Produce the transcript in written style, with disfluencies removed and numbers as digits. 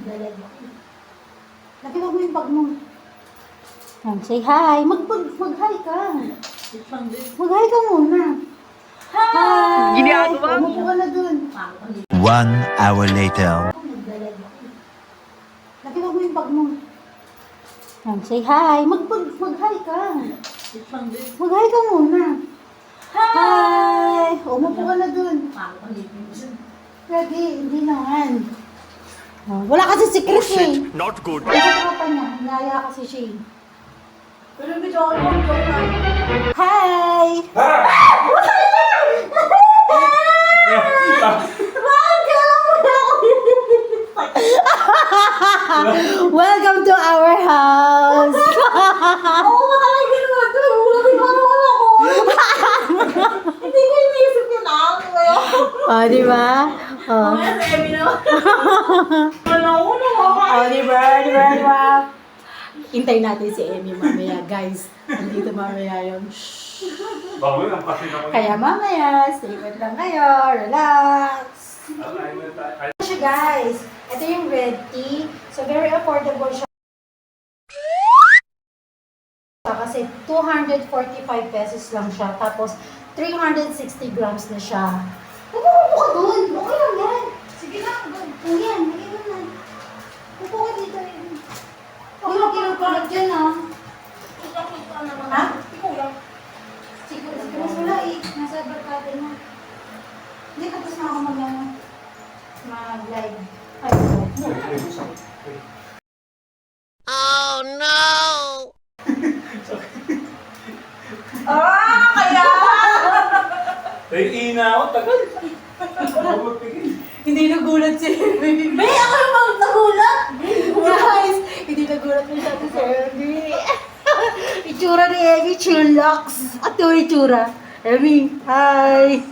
Dalawa. Lagi mo yung bag mo. Say hi. Mag-hi ka. Mag-hi ka muna. Hi! Ginagawa mo? Umupo ka na dun. 1 hour later. Lagi mo yung bag mo. Say hi. Mag-hi ka. Mag-hi ka muna. Hi! Umupo ka na dun. Lagi, hindi naman. Wala kasi si Chris eh. Not good. Ang katropa niya, naya kasi siya eh. Pero medyo ako na. Hi! Welcome to our house! Oo, matalay ginawa ito. Ulapin mo naman ako. Hindi ko iniisip ko na. Oh, di ba? Oh. Mamaya sa Emmy naman. Nauna mo. Oh, di ba? Di ba? Di ba? Hintayin natin si Emmy mamaya, guys. Andito mamaya yun. Bago lang kasi naman. Kaya mamaya, stay put lang kayo. Relax. Ito siya, guys. Ito yung red tea. So, very affordable siya. Kasi 245 pesos lang siya. Tapos, 360 grams na siya. Upo ka dun. Okay lang yan. Sige lang. O yan, lagyan mo na. Upo ka dito. Huwag mo kinukulat dyan, ah. Kita naman. Ha? Ikaw lang. Siguro, mas wala eh. Nasa barkada na. Hindi, tapos na ako mag-live. Ay, Oh no! Kaya! Ay, ina ako, tagal. Ako magpigil. hindi nagulat si Emmy. May ako yung nagulat. Guys, hindi nagulat mo siya si Emmy. Itsura ni Emmy, chillax. At yung itsura. Emmy, hi!